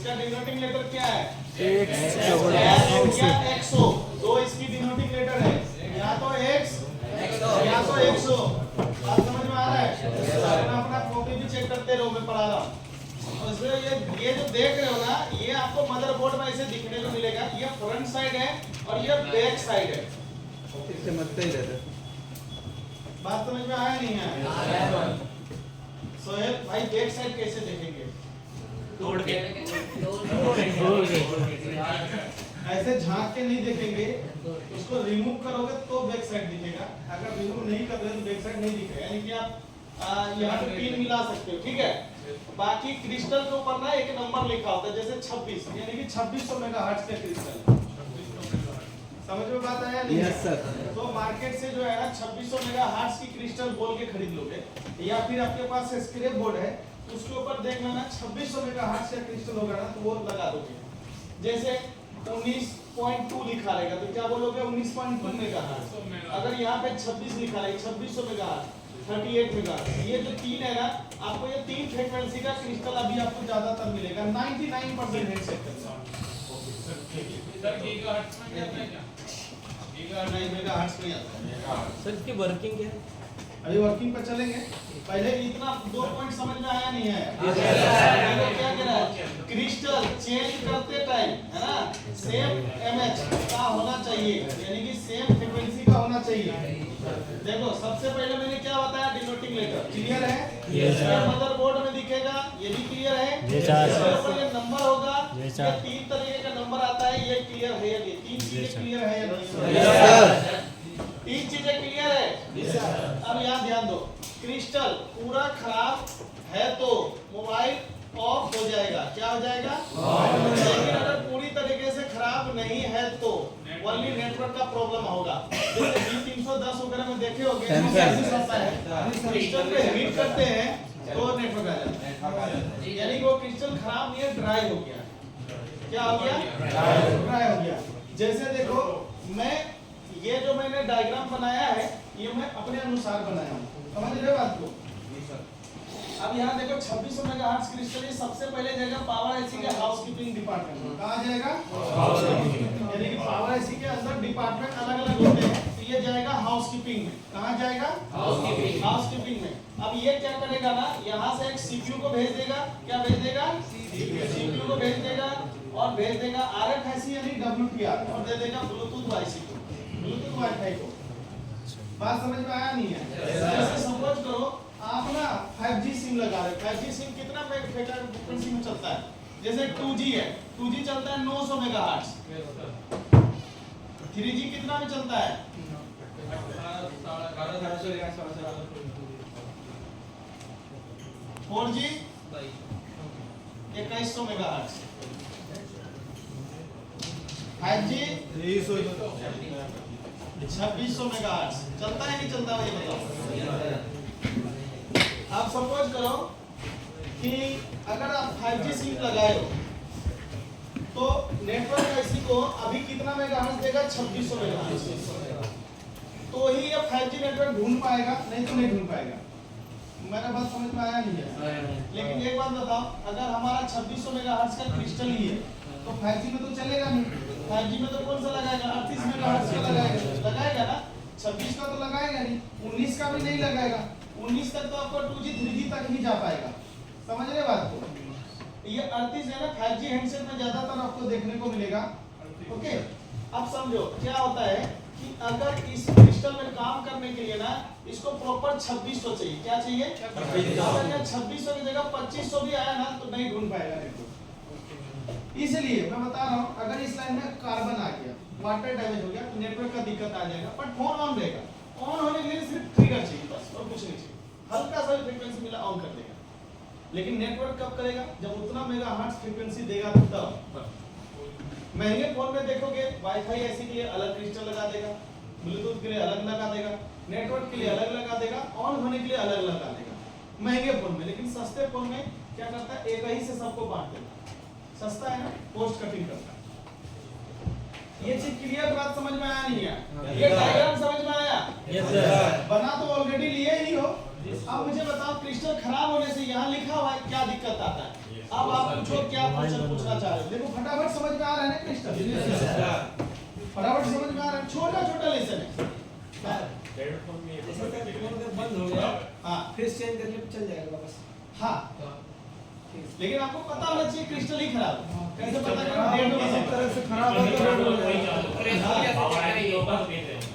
इसका denoting letter क्या है? एक्स। या एक्सो, दो इसकी डिनोटिंग लेटर है, या तो एक्स या तो एक्सो। बात समझ में आ रहा है? अपना अपना कॉपी भी चेक करते रहो, मैं पढ़ा रहा हूँ। तो इसमें ये जो देख रहे हो ना, ये आपको मदरबोर्ड में ऐसे दिखने को मिलेगा। ये फ्रंट साइड है और ये बैक साइड है। इससे मतलब ही रहता है। बात समझ में आया नहीं आया? सोहेल भाई बैक साइड कैसे देखेंगे? तोड़ के ऐसे झांक के नहीं देखेंगे, उसको रिमूव करोगे तो बैक साइड दिखेगा। अगर रिमूव नहीं कर रहे तो बैक साइड नहीं दिखेगा। यानी कि आप यहाँ पे पिन मिला सकते हो, ठीक है। बाकी क्रिस्टल के ऊपर ना एक नंबर लिखा होता है, जैसे 26, यानी कि 2600 मेगाहर्ट्ज का क्रिस्टल। समझ में बात आया नहीं? Yes sir. तो मार्केट से जो है ना 2600 मेगाहर्ट्ज की क्रिस्टल बोल के खरीद लोगे, या फिर आपके पास स्क्रैप बोर्ड है उसके ऊपर देख लेना 2600 मेगाहर्ट्ज का क्रिस्टल होगा ना, तो वो लगा दोगे। जैसे 19.2 लिखा रहेगा तो क्या बोलोगे? 19.2 मेगाहर्ट्ज। अगर यहाँ पे 26 लिखा है, 2600 मेगाहर्ट्ज, 38 मेगाहर्ट्ज, ये जो तीन है ना, आपको ये तीन फ्रीक्वेंसी का क्रिस्टल अभी आपको ज्यादातर मिलेगा। 99% हेडसेट का सर गीगाहर्ट्ज में क्या आता है? क्या गीगाहर्ट्ज मेगाहर्ट्ज में आता है। सर इसकी वर्किंग क्या है? अभी वर्किंग पर चलेंगे। पहले इतना 2 पॉइंट समझ में आया नहीं है? क्या कह रहा है? क्रिस्टल चेंज करते टाइम है ना, सेम एमएच का होना चाहिए, यानी कि सेम फ्रीक्वेंसी का होना चाहिए। देखो सबसे पहले मैंने क्या बताया? डिनोटिंग लेटर क्लियर है? Yes sir. मदरबोर्ड में दिखेगा, ये भी क्लियर है? Yes sir. इसके ऊपर ये नंबर होगा, यस ये सर। 3 तरीके का नंबर आता है, ये क्लियर है या नहीं? 3 चीजें क्लियर है या नहीं? Yes sir. 3 चीजें क्लियर है? अब यहाँ ध्यान दो, क्रिस्टल पूरा खराब है तो मोबाइल ऑफ हो जाएगा। क्या हो जाएगा? लेकिन अगर पूरी तरीके से खराब नहीं है तो ओनली नेटवर्क का प्रॉब्लम होगा। जैसे B310 वगैरह में देखे होंगे, होता है क्रिस्टल पे हीट करते हैं तो नेटवर्क आ जाता है, यानी कि वो क्रिस्टल खराब नहीं है, ड्राई हो गया। क्या हो गया? ड्राई हो गया। जैसे देखो, मैं ये जो मैंने डायग्राम बनाया है, ये मैं अपने अनुसार बनाया हूँ। समझ रहे हो बात को? अब यहाँ देखो 2600 मेगाहर्ट्ज क्रिस्टल ये सबसे पहले जाएगा पावर आईसी के हाउसकीपिंग डिपार्टमेंट में। कहाँ जाएगा? यानी कि पावर आईसी के अंदर डिपार्टमेंट अलग-अलग होते हैं, तो ये जाएगा हाउसकीपिंग में। कहाँ जाएगा? हाउसकीपिंग में। अब ये क्या करेगा ना, यहाँ से एक सीपीयू को भेज देगा। क्या भेज देगा? सीपीयू को भेज देगा और भेज देगा आरएफआईसी यानी WTR, और दे देगा ब्लूटूथ आईसी को, ब्लूटूथ वाईफाई को। बात समझ में आया नहीं है? जैसे सपोज करो आप ना 5G सिम लगा रहे हो। 5G सिम कितना फ्रीक्वेंसी में चलता है? जैसे 2G है, 2G चलता है 900 मेगाहर्ट्ज। 3G कितना में चलता है? 4G 2100 megahertz. 5G 2600 megahertz. चलता है नहीं चलता है, ये बताओ। आप सपोज करो कि अगर आप 5G सिम लगाए हो तो नेटवर्क आईसी को अभी कितना मेगाहर्ट्ज देगा? 2600 मेगाहर्ट्ज। तो ही ये 5G नेटवर्क ढूंढ पाएगा, नहीं तो नहीं ढूंढ पाएगा। मेरा बात समझ में आया नहीं है? लेकिन एक बात बताओ, अगर हमारा 2600 मेगाहर्ट्ज का क्रिस्टल ही है तो 5G में तो चलेगा नहीं। 5G में तो कौन सा लगाएगा? 38 मेगाहर्ट्ज का लगाएगा ना, 26 का तो लगाएगा नहीं, 19 का भी नहीं लगाएगा। 19 तक तो आपको 2G 3G तक ही जा पाएगा। समझ रहे बात को? ये 38 है ना, 5G हैंडसेट में ज्यादातर आपको देखने को मिलेगा। ओके, अब समझो क्या होता है कि अगर इस क्रिस्टल में काम करने के लिए ना इसको प्रॉपर 2600 चाहिए। क्या चाहिए? अगर यहाँ 2600 की जगह 2500 भी आया ना तो नहीं ढूंढ पाएगा नेटवर्क। इसलिए मैं बता रहा हूँ, अगर इस लाइन में कार्बन आ गया, वाटर डैमेज हो गया तो नेटवर्क का दिक्कत आ जाएगा, बट फोन ऑन रहेगा। ऑन होने के लिए सिर्फ ट्रिगर चाहिए बस, और कुछ नहीं चाहिए। हल्का सा फ्रीक्वेंसी मिला ऑन कर देगा। लेकिन नेटवर्क कब करेगा? जब उतना मेगाहर्ट्ज फ्रीक्वेंसी देगा तब। महंगे फोन में देखोगे वाईफाई ऐसी के लिए अलग क्रिस्टल लगा देगा, ब्लूटूथ के लिए अलग लगा देगा, नेटवर्क के लिए अलग लगा देगा, ऑन होने के लिए अलग लगा देगा महंगे फोन में। लेकिन सस्ते फोन में क्या करता है? एक ही से सबको बांट देता। सस्ता है ना, पोस्ट कटिंग करता है। ये चीज क्लियर बात समझ में आया नहीं है? ये डायग्राम समझ में आया? Yes sir. बना तो ऑलरेडी लिए ही हो। अब मुझे बताओ, क्रिस्टल खराब होने से यहाँ लिखा हुआ है, क्या दिक्कत आता है? अब आप पूछो क्या क्वेश्चन पूछना चाह रहे हो। देखो फटाफट समझ में आ रहा है ना क्रिस्टल, फटाफट समझ में आ रहा है। छोटा छोटा लेसन है। जैसे कि फोन का बंद हो गया, हाँ फिर चेंज करने पे चल जाएगा वापस। हाँ, लेकिन आपको पता होना चाहिए क्रिस्टल ही खराब है। कैसे पता करें? डेढ़ किसी दो तरह से खराब हो तो डेड हो जाएगा।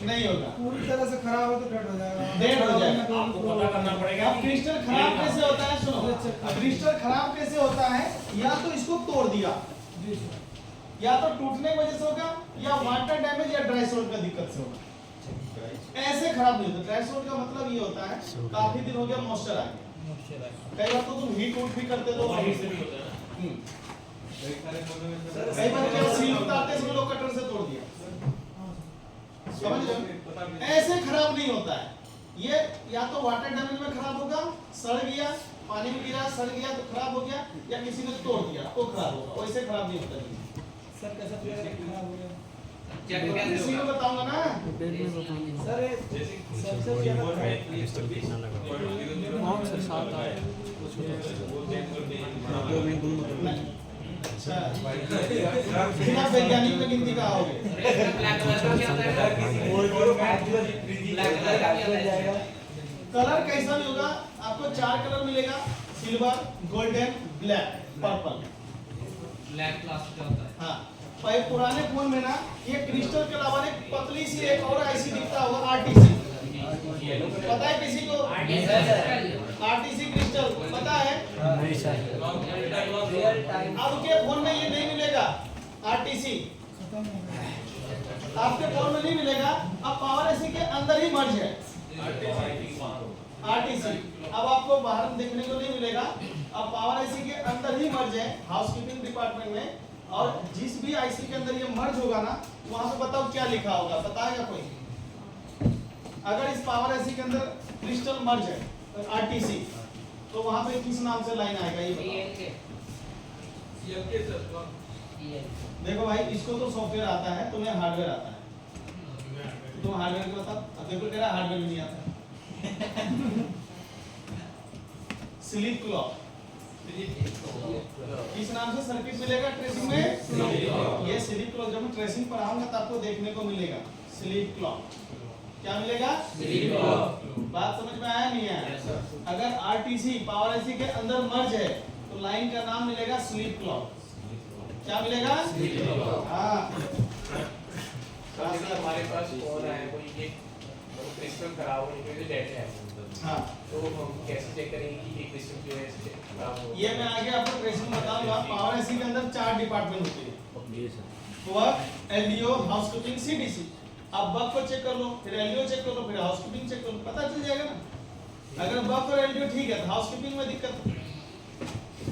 नहीं होगा, पूरी तरह से खराब हो तो डेड हो जाएगा। डेड हो जाएगा। आपको पता करना पड़ेगा अब क्रिस्टल खराब कैसे होता है? सुनो, क्रिस्टल खराब कैसे होता है? या तो इसको तोड़ दिया, या तो टूटने की वजह से होगा, या वाटर डैमेज या ड्राई सोल्ट का दिक्कत से होगा। ऐसे खराब नहीं होता। ड्राई सोल्ट का मतलब ये होता है काफी दिन हो गया मॉइस्चर आ गया। कई बार तो तुम हीट उठ भी करते तो हीट से भी होता है। कई बार क्या सील उतारते समय लोग कटर से तोड़ दिया, समझ रहे हो? ऐसे खराब नहीं होता है ये। या तो वाटर डैमेज में खराब होगा, सड़ गया, पानी में गिरा सड़ गया तो खराब हो गया, या किसी ने तोड़ दिया तो खराब होगा। वैसे खराब नहीं होता जी। सर कैसा खराब हो गया? किसी को बताऊंगा ना। सर सबसे ज्यादा अच्छा, बिना वैज्ञानिक में गिनती का आओगे। कलर कैसा भी होगा, आपको 4 कलर मिलेगा, silver, golden, black, purple. Black plastic होता है। हाँ, भाई पुराने फोन में ना ये क्रिस्टल के अलावा एक पतली सी एक और ऐसी दिखता होगा, आरटीसी। पता है किसी को? आरटीसी क्रिस्टल पता है? नहीं सर। रियल टाइम अब के फोन में ये नहीं मिलेगा आरटीसी, आपके फोन में नहीं मिलेगा। अब पावर एसी के अंदर ही मर्ज है आरटीसी। अब आपको बाहर देखने को नहीं मिलेगा। अब पावर आईसी के अंदर ही मर्ज है हाउसकीपिंग डिपार्टमेंट में। और जिस भी आईसी के अंदर ये मर्ज होगा ना, वहां पे बताओ क्या लिखा होगा, बताएगा कोई? अगर इस पावर आईसी के अंदर क्रिस्टल मर्ज है आरटीसी, तो वहां पे किस नाम से लाइन आएगा ये बताओ? देखो भाई, इसको तो सॉफ्टवेयर आता है, तुम्हें हार्डवेयर आता है। तुम हार्डवेयर को बताओ। अब देखो तेरा हार्डवेयर भी नहीं आता। स्लीप क्लॉक किस नाम से सर्किट मिलेगा ट्रेसिंग में? ये स्लीप क्लॉक जब मैं ट्रेसिंग पढ़ाऊंगा तब आपको देखने को मिलेगा। स्लीप क्लॉक क्या मिलेगा? Sleep clock. बात समझ में आया नहीं आया? अगर आरटीसी पावर आईसी के अंदर मर्ज है तो लाइन का नाम मिलेगा स्लीप क्लॉक। क्या मिलेगा? Sleep clock. हाँ, हमारे पास फोन है कोई एक क्रिस्टल खराब होने की वजह से डेड है, हाँ, तो हम कैसे चेक करेंगे कि ये क्रिस्टल की वजह से खराब हो? ये मैं आगे आपको ट्रेसिंग बताऊंगा। पावर आईसी के अंदर 4 डिपार्टमेंट होते हैं, वर्क, एलडीओ, हाउसकीपिंग, सीडीसी। अब वर्क को चेक कर लो, फिर एलडीओ चेक कर लो, फिर हाउसकीपिंग चेक कर लो, पता चल जाएगा ना। अगर वर्क और एलडीओ ठीक है तो हाउसकीपिंग में दिक्कत।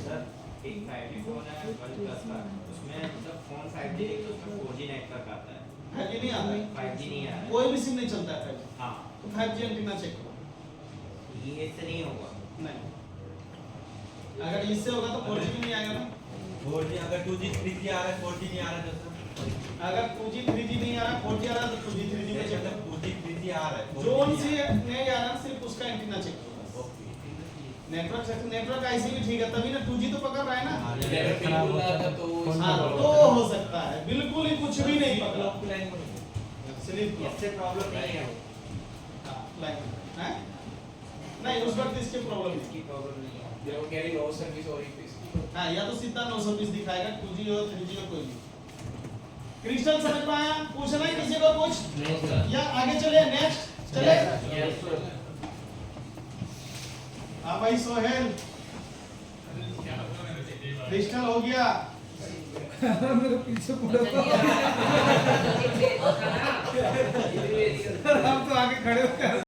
सर एक 5G फोन है OnePlus का, उसमें मतलब फोन 5G है, उसमें 4G नेटवर्क आता है, 5G नहीं आता है, 5G नहीं आ रहा है। कोई भी सिम नहीं चलता है 5G। हाँ, तो 5G एंटीना चेक करो। ये इससे नहीं होगा। नहीं, अगर इससे होगा तो 4G भी नहीं आएगा ना। 4G अगर 2G 3G आ रहा है, 4G नहीं आ रहा है तो अगर 2G 3G नहीं आ रहा, 4G आ रहा है तो 2G 3G में चेक करो। 2G 3G आ रहा है, जोन से नहीं आ रहा, सिर्फ उसका एंटीना चेक करो। नेटवर्क सेक्शन, नेटवर्क आईसी भी ठीक है, तभी ना 2G तो पकड़ रहा है ना। अगर बिल्कुल ना था तो हाँ, तो हो सकता है बिल्कुल ही कुछ भी नहीं पकड़ा। स्लीप क्लॉक इससे प्रॉब्लम नहीं है, लाइन है नहीं, उस वक्त इसकी प्रॉब्लम नहीं। इसकी प्रॉब्लम नहीं है। देखो कह रही लो सर्विस और एक हाँ, या तो सीधा 920 दिखाएगा, 2G हो 3G हो, कोई नहीं। क्रिस्टल समझ में आया? पूछना है किसी को कुछ या आगे चले? नेक्स्ट चले। हाँ भाई सोहेल, क्रिस्टल हो गया। मेरे पीछे पूरा चलिए। हम तो आगे खड़े हो गए।